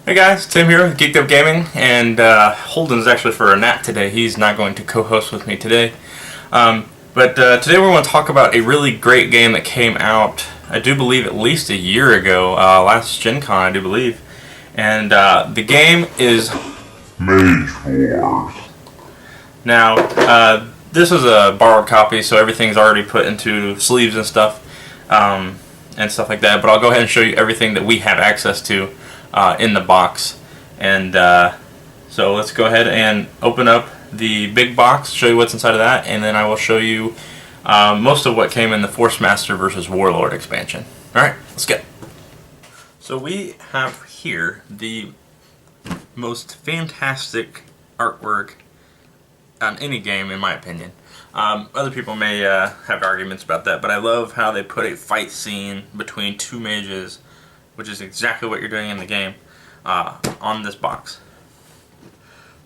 Hey guys, Tim here with Geeked Up Gaming, and Holden's actually for a nap today. He's not going to co-host with me today. But today we're going to talk about a really great game that came out, I do believe, at least a year ago, last Gen Con, I do believe. And the game is Mage Wars. Now, this is a borrowed copy, so everything's already put into sleeves and stuff like that. But I'll go ahead and show you everything that we have access to in the box. And so let's go ahead and open up the big box, show you what's inside of that, and then I will show you most of what came in the Force Master versus Warlord expansion. Alright, let's get it. So we have here the most fantastic artwork on any game, in my opinion. Other people may have arguments about that, but I love how they put a fight scene between two mages, which is exactly what you're doing in the game, on this box.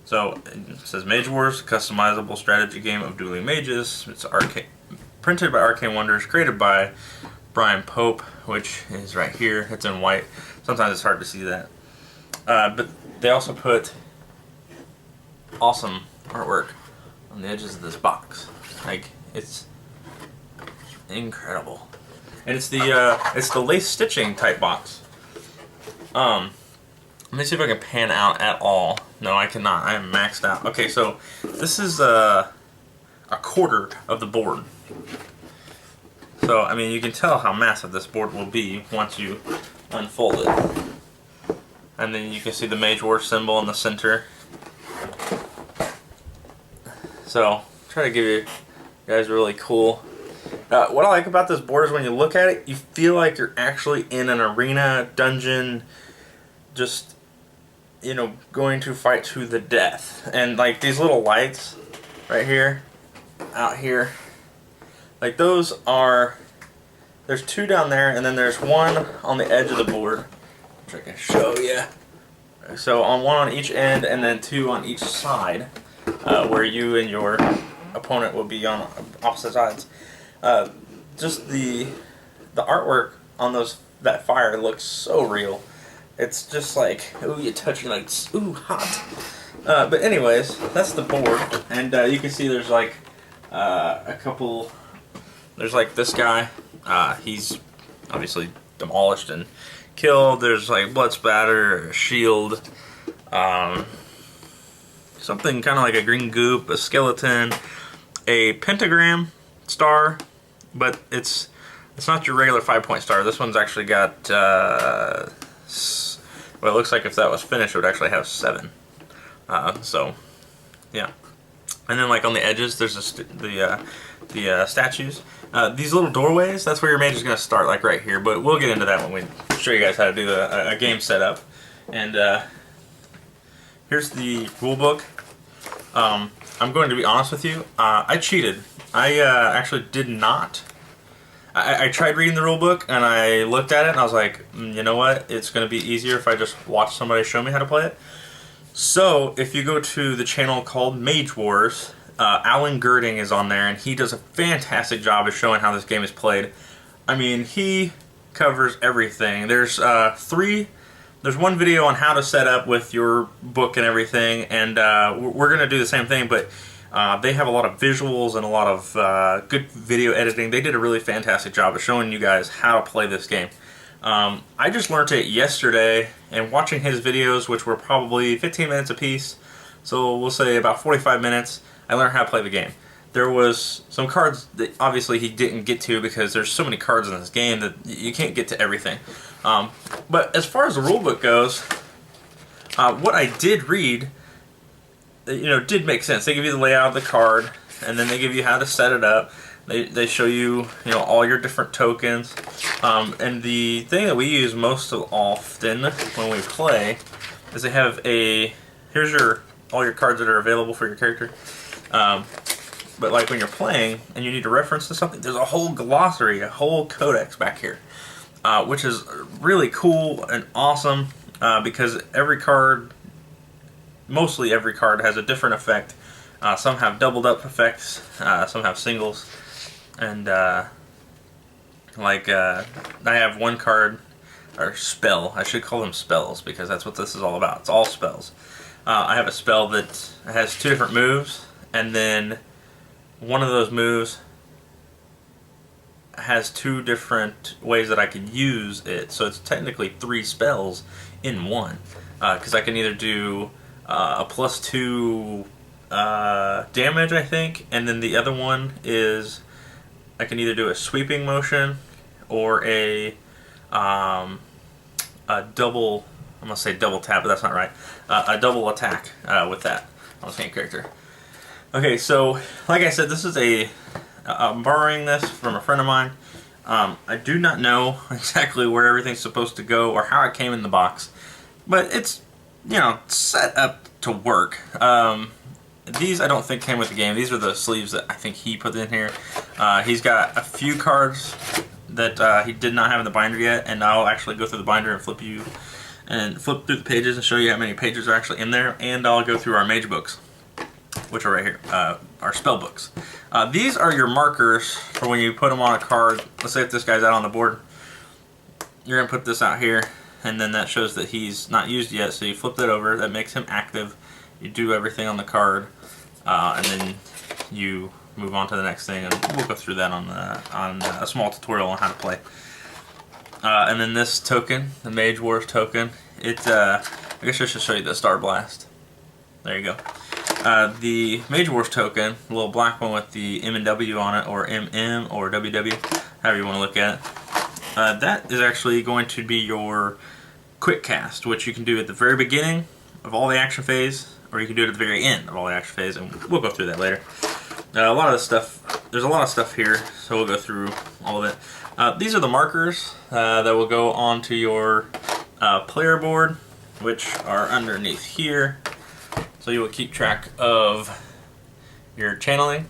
So it says Mage Wars, customizable strategy game of dueling mages. It's printed by Arcane Wonders, created by Brian Pope, which is right here. It's in white. Sometimes it's hard to see that. But they also put awesome artwork on the edges of this box. Like, it's incredible. And it's the lace stitching type box. Let me see if I can pan out at all. No, I cannot. I am maxed out. Okay, so this is a quarter of the board. So, I mean, you can tell how massive this board will be once you unfold it. And then you can see the Mage War symbol in the center. So, try to give you guys really cool. What I like about this board is when you look at it, you feel like you're actually in an arena, dungeon, just, you know, going to fight to the death. And like these little lights right here, out here, like those are, there's two down there, and then there's one on the edge of the board, which I can show you. So on one on each end, and then two on each side, where you and your opponent will be on opposite sides. Just the artwork on that fire looks so real. It's just like, ooh, you touch it, like, ooh, hot. But anyways, that's the board, and you can see there's like a couple. There's like this guy. He's obviously demolished and killed. There's like blood spatter, a shield, something kind of like a green goop, a skeleton, a pentagram star, but it's not your regular 5-point star. This one's actually got well, it looks like if that was finished, it would actually have 7. So, yeah. And then, like on the edges, there's the statues. These little doorways, that's where your mage is going to start, like right here. But we'll get into that when we show you guys how to do a game setup. And here's the rule book. I'm going to be honest with you. I cheated. I actually did not. I tried reading the rule book, and I looked at it, and I was like, you know what? It's going to be easier if I just watch somebody show me how to play it. So, if you go to the channel called Mage Wars, Alan Girding is on there, and he does a fantastic job of showing how this game is played. I mean, he covers everything. There's one video on how to set up with your book and everything, and we're going to do the same thing, but they have a lot of visuals and a lot of good video editing. They did a really fantastic job of showing you guys how to play this game. I just learned it yesterday, and watching his videos, which were probably 15 minutes apiece, so we'll say about 45 minutes, I learned how to play the game. There was some cards that obviously he didn't get to because there's so many cards in this game that you can't get to everything. But as far as the rulebook goes, what I did read, you know, did make sense. They give you the layout of the card, and then they give you how to set it up. They show you, you know, all your different tokens. And the thing that we use most often when we play is they have here's all your cards that are available for your character. But like when you're playing and you need a reference to something, there's a whole glossary, a whole codex back here, which is really cool and awesome because every card, mostly every card, has a different effect. Some have doubled up effects, some have singles, and I have one card or spell. I should call them spells because that's what this is all about. It's all spells. I have a spell that has 2 different moves, and then one of those moves has 2 different ways that I can use it. So it's technically 3 spells in one. Because I can either do a +2 damage, I think, and then the other one is I can either do a sweeping motion or a double. I'm gonna say double tap, but that's not right. A double attack with that on the same character. Okay, so like I said, this is I'm borrowing this from a friend of mine. I do not know exactly where everything's supposed to go or how it came in the box, but it's, you know, set up to work. These I don't think came with the game. These are the sleeves that I think he put in here. He's got a few cards that he did not have in the binder yet, and I'll actually go through the binder and flip through the pages and show you how many pages are actually in there, and I'll go through our mage books, which are right here, our spell books. These are your markers for when you put them on a card. Let's say if this guy's out on the board, you're going to put this out here, and then that shows that he's not used yet, so you flip that over. That makes him active. You do everything on the card, and then you move on to the next thing, and we'll go through that on a small tutorial on how to play. And then this token, the Mage Wars token, I guess I should show you the Star Blast. There you go. The Mage Wars token, the little black one with the M and W on it, or MM or WW, however you want to look at it. That is actually going to be your quick cast, which you can do at the very beginning of all the action phase, or you can do it at the very end of all the action phase, and we'll go through that later. There's a lot of stuff here, so we'll go through all of it. These are the markers that will go onto your player board, which are underneath here. So you will keep track of your channeling,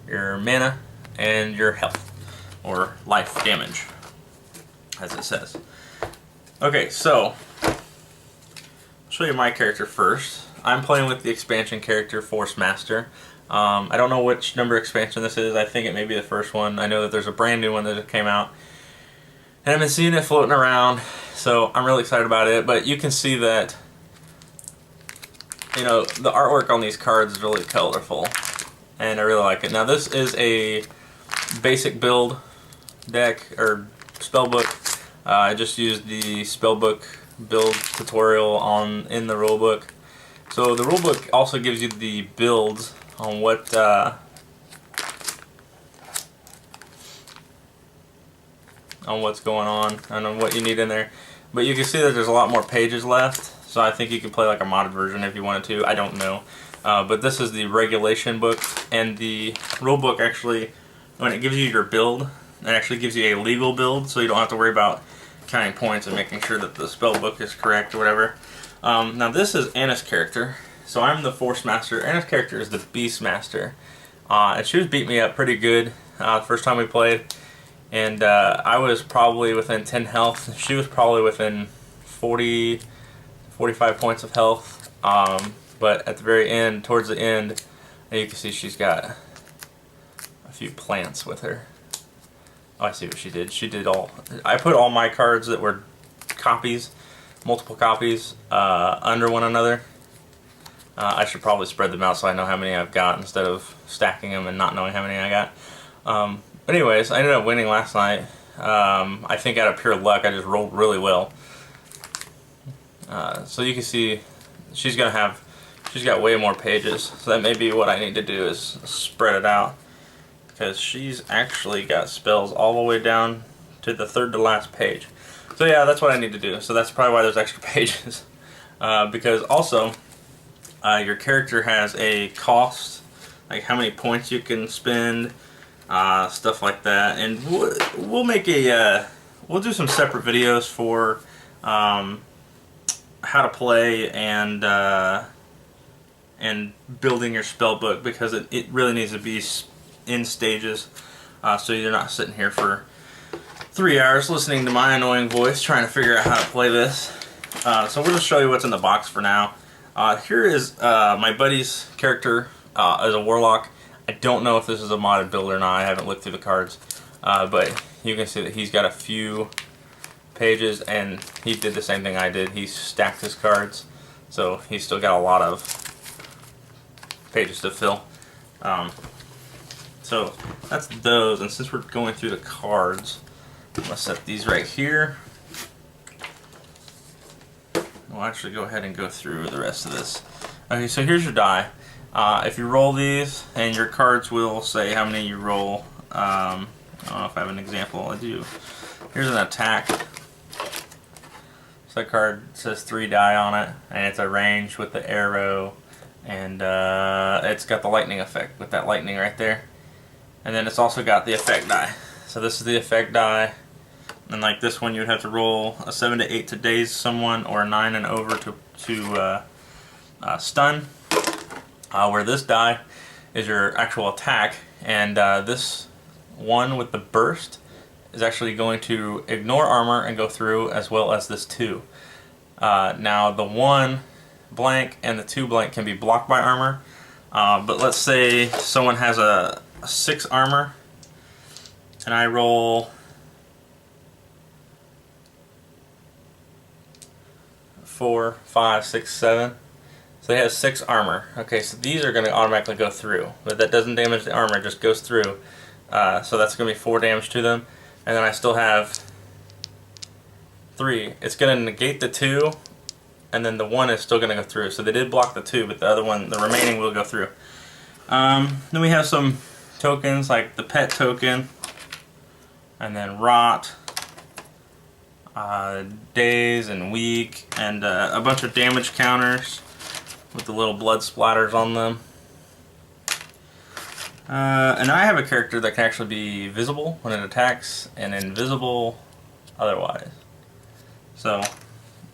your mana, and your health, or life damage, as it says. Okay, so I'll show you my character first. I'm playing with the expansion character Force Master. I don't know which number expansion this is. I think it may be the first one. I know that there's a brand new one that just came out, and I've been seeing it floating around, so I'm really excited about it. But you can see that, you know, the artwork on these cards is really colorful, and I really like it. Now this is a basic build deck, or spell book. I just used the spell book build tutorial in the rule book. So the rule book also gives you the builds on what on what's going on and on what you need in there. But you can see that there's a lot more pages left. So I think you could play like a modded version if you wanted to. I don't know. But this is the regulation book, and the rule book actually, when it gives you your build, it actually gives you a legal build, so you don't have to worry about counting points and making sure that the spell book is correct or whatever. Now this is Anna's character. So I'm the Force Master. Anna's character is the Beast Master. And she was beating me up pretty good the first time we played. And I was probably within 10 health. She was probably within 40, 45 points of health. But at the very end, towards the end, you can see she's got a few plants with her. Oh, I see what she did. I put all my cards that were copies, multiple copies, under one another. I should probably spread them out so I know how many I've got instead of stacking them and not knowing how many I got. But anyways, I ended up winning last night. I think out of pure luck, I just rolled really well. So you can see she's got way more pages. So that may be what I need to do, is spread it out, because she's actually got spells all the way down to the third to last page. So yeah, that's what I need to do. So that's probably why there's extra pages. Because also, your character has a cost, like how many points you can spend, stuff like that. And we'll make we'll do some separate videos for how to play and building your spell book, because it really needs to be in stages, so you're not sitting here for 3 hours listening to my annoying voice trying to figure out how to play this. So we'll just show you what's in the box for now. Here is my buddy's character as a warlock. I don't know if this is a modded build or not. I haven't looked through the cards, but you can see that he's got a few pages, and he did the same thing I did. He stacked his cards, so he's still got a lot of pages to fill. So that's those, and since we're going through the cards, let's set these right here. We'll actually go ahead and go through the rest of this. Okay, so here's your die. If you roll these, and your cards will say how many you roll. I don't know if I have an example. I do. Here's an attack. So that card says 3 die on it, and it's a range with the arrow, and it's got the lightning effect with that lightning right there. And then it's also got the effect die. So this is the effect die. And like this one, you would have to roll a 7 to 8 to daze someone, or a 9 and over to stun. Where this die is your actual attack, and this one with the burst is actually going to ignore armor and go through, as well as this 2. Now the 1 blank and the 2 blank can be blocked by armor, but let's say someone has a 6 armor, and I roll 4, 5, 6, 7. So they have 6 armor. Okay, so these are going to automatically go through, but that doesn't damage the armor, it just goes through. So that's going to be 4 damage to them. And then I still have 3. It's going to negate the 2, and then the 1 is still going to go through. So they did block the 2, but the other one, the remaining, will go through. Then we have some tokens, like the pet token, and then rot, daze and weak, and a bunch of damage counters with the little blood splatters on them. And I have a character that can actually be visible when it attacks, and invisible otherwise. So,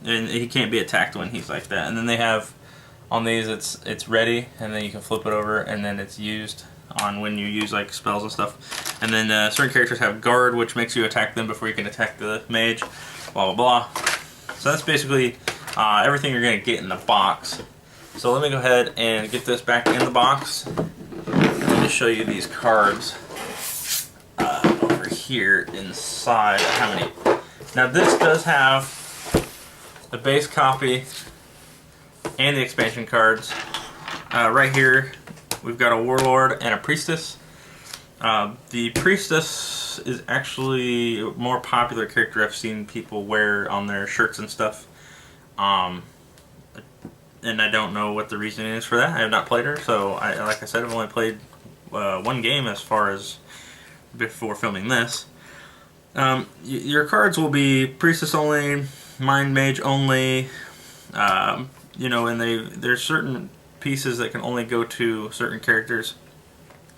and he can't be attacked when he's like that. And then they have, on these, it's ready, and then you can flip it over, and then it's used on when you use like spells and stuff. And then certain characters have guard, which makes you attack them before you can attack the mage. Blah blah blah. So that's basically everything you're going to get in the box. So let me go ahead and get this back in the box. Let me show you these cards over here inside. How many? Now this does have the base copy and the expansion cards. Right here we've got a warlord and a priestess. The priestess is actually a more popular character I've seen people wear on their shirts and stuff. And I don't know what the reason is for that. I have not played her, so like I said, I've only played 1 game as far as before filming this. Your cards will be priestess only, mind mage only, you know, and there's certain pieces that can only go to certain characters.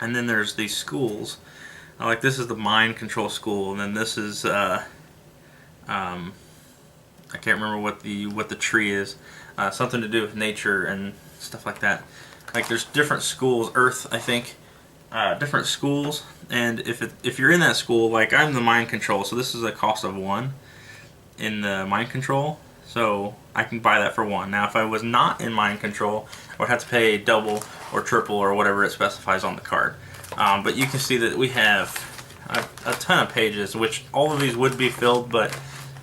And then there's these schools. Like this is the mind control school, and then this is I can't remember what the tree is. Something to do with nature and stuff like that. Like there's different schools, Earth, I think, different schools, and if you're in that school, like I'm the mind control, so this is a cost of 1 in the mind control, so I can buy that for 1. Now if I was not in mind control, I would have to pay double or triple or whatever it specifies on the card. But you can see that we have a ton of pages, which all of these would be filled, but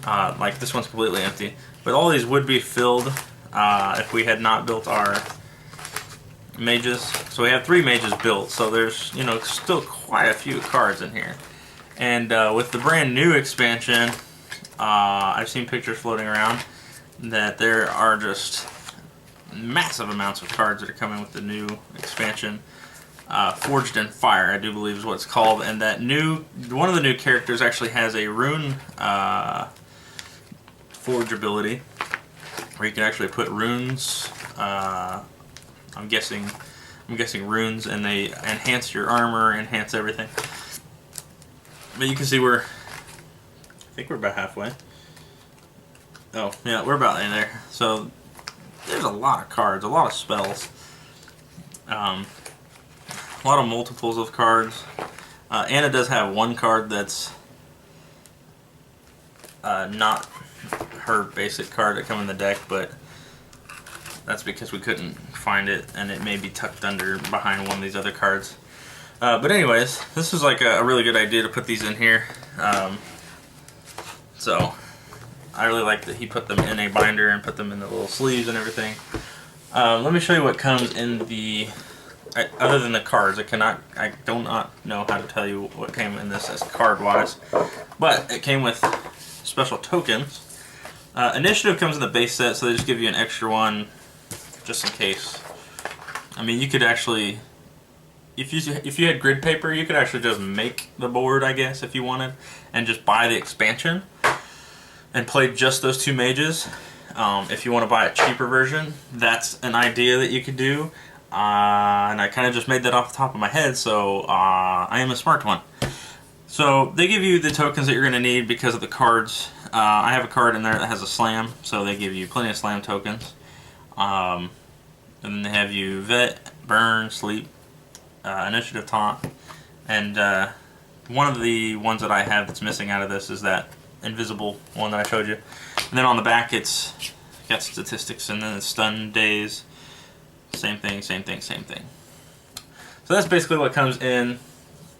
like this one's completely empty. But all these would be filled if we had not built our mages. So we have 3 mages built, so there's, you know, still quite a few cards in here. And with the brand new expansion, I've seen pictures floating around that there are just massive amounts of cards that are coming with the new expansion. Forged in Fire, I do believe is what it's called, and that one of the new characters actually has a rune forge ability, where you can actually put runes. I'm guessing runes, and they enhance your armor, enhance everything. But you can see I think we're about halfway. Oh yeah, we're about in there. So there's a lot of cards, a lot of spells, a lot of multiples of cards. Anna does have 1 card that's not her basic card that come in the deck, but that's because we couldn't find it, and it may be tucked under behind one of these other cards. But anyways, this is like a really good idea to put these in here. So I really like that he put them in a binder and put them in the little sleeves and everything. Let me show you what comes in the, other than the cards. I do not know how to tell you what came in this as card-wise, but it came with special tokens. Initiative comes in the base set, so they just give you an extra one just in case. I mean, you could actually, if you had grid paper, you could actually just make the board, I guess, if you wanted, and just buy the expansion and play just those two mages. If you want to buy a cheaper version, that's an idea that you could do. And I kind of just made that off the top of my head, so I am a smart one. So they give you the tokens that you're going to need because of the cards. I have a card in there that has a slam, so they give you plenty of slam tokens. And then they have you vet, burn, sleep, initiative, taunt, and one of the ones that I have that's missing out of this is that invisible one that I showed you. And then on the back it's got statistics, and then it's stun days. Same thing, same thing, same thing. So that's basically what comes in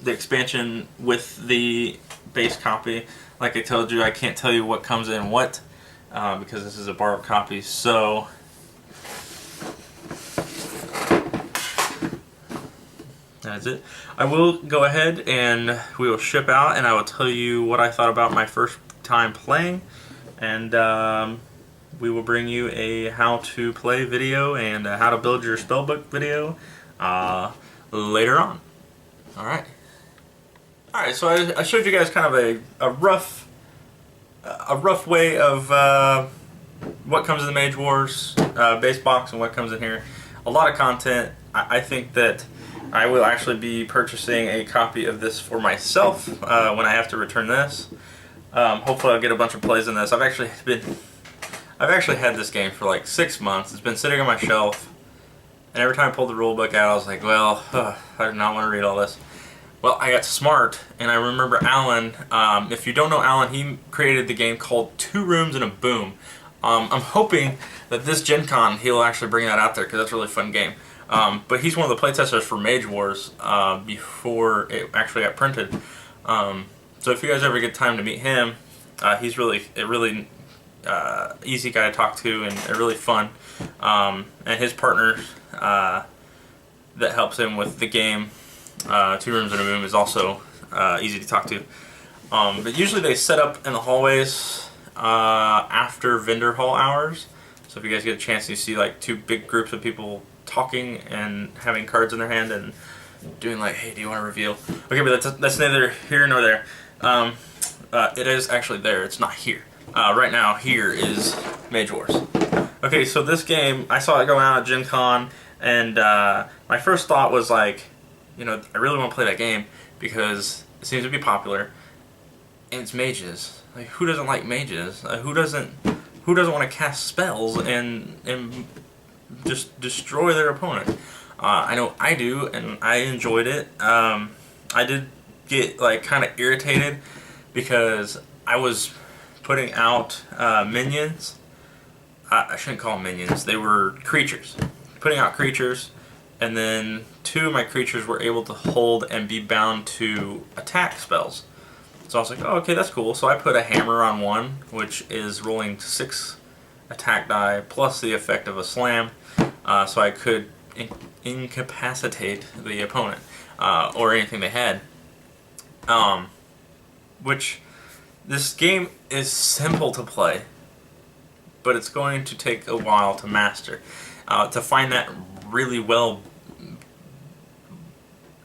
the expansion with the base copy. Like I told you, I can't tell you what comes in what because this is a borrowed copy. So that's it. I will go ahead and we will ship out, and I will tell you what I thought about my first time playing, and we will bring you a how to play video and a how to build your spellbook video later on. Alright. Alright, so I showed you guys kind of a rough way of what comes in the Mage Wars base box and what comes in here. A lot of content. I think that I will actually be purchasing a copy of this for myself when I have to return this. Hopefully I'll get a bunch of plays in this. I've actually had this game for like 6 months. It's been sitting on my shelf, and every time I pulled the rule book out, I was like, well, I do not want to read all this. Well, I got smart, and I remember Alan. If you don't know Alan, he created the game called 2 Rooms and a Boom. I'm hoping that this Gen Con he'll actually bring that out there, because that's a really fun game. But he's one of the playtesters for Mage Wars before it actually got printed. So if you guys ever get time to meet him, he's really easy guy to talk to and really fun. And his partner that helps him with the game, 2 Rooms and a Boom, is also easy to talk to. But usually they set up in the hallways after vendor hall hours. So if you guys get a chance, you see like 2 big groups of people talking and having cards in their hand and doing like, hey, do you want to reveal? Okay, but that's neither here nor there. It is actually there. It's not here. Right now, here is Mage Wars. Okay, so this game, I saw it going out at Gen Con, and my first thought was like, you know, I really want to play that game because it seems to be popular, and it's mages. Like, who doesn't like mages? Who doesn't want to cast spells and just destroy their opponent? I know I do, and I enjoyed it. I did get like kind of irritated because I was putting out minions. I shouldn't call them minions. They were creatures. Putting out creatures, and then 2 of my creatures were able to hold and be bound to attack spells. So I was like, oh, okay, that's cool. So I put a hammer on one, which is rolling 6 attack die plus the effect of a slam, so I could incapacitate the opponent or anything they had. Which this game is simple to play, but it's going to take a while to master. To find that really well,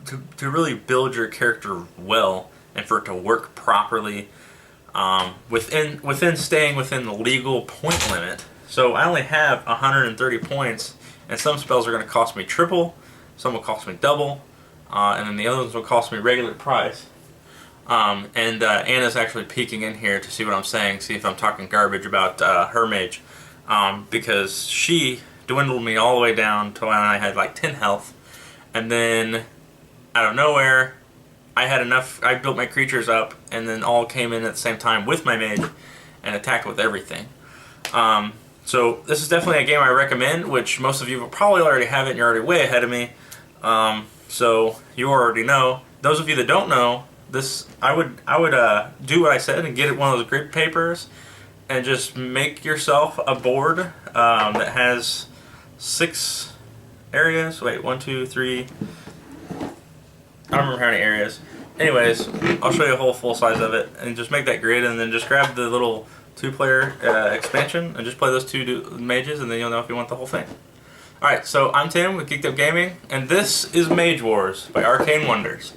to really build your character well, and for it to work properly, within staying within the legal point limit. So I only have 130 points, and some spells are going to cost me triple, some will cost me double, and then the other ones will cost me regular price. And Anna's actually peeking in here to see what I'm saying, see if I'm talking garbage about her mage, because she dwindled me all the way down to when I had like 10 health, and then out of nowhere I had enough, I built my creatures up, and then all came in at the same time with my mage and attacked with everything. So this is definitely a game I recommend, which most of you will probably already have it and you're already way ahead of me. So you already know. Those of you that don't know, this I would do what I said and get one of those grid papers and just make yourself a board that has 6 areas. Wait, 1, 2, 3. I don't remember how many areas. Anyways, I'll show you a whole full size of it, and just make that grid, and then just grab the little 2-player expansion and just play those 2 mages, and then you'll know if you want the whole thing. Alright, so I'm Tim with Geeked Up Gaming, and this is Mage Wars by Arcane Wonders.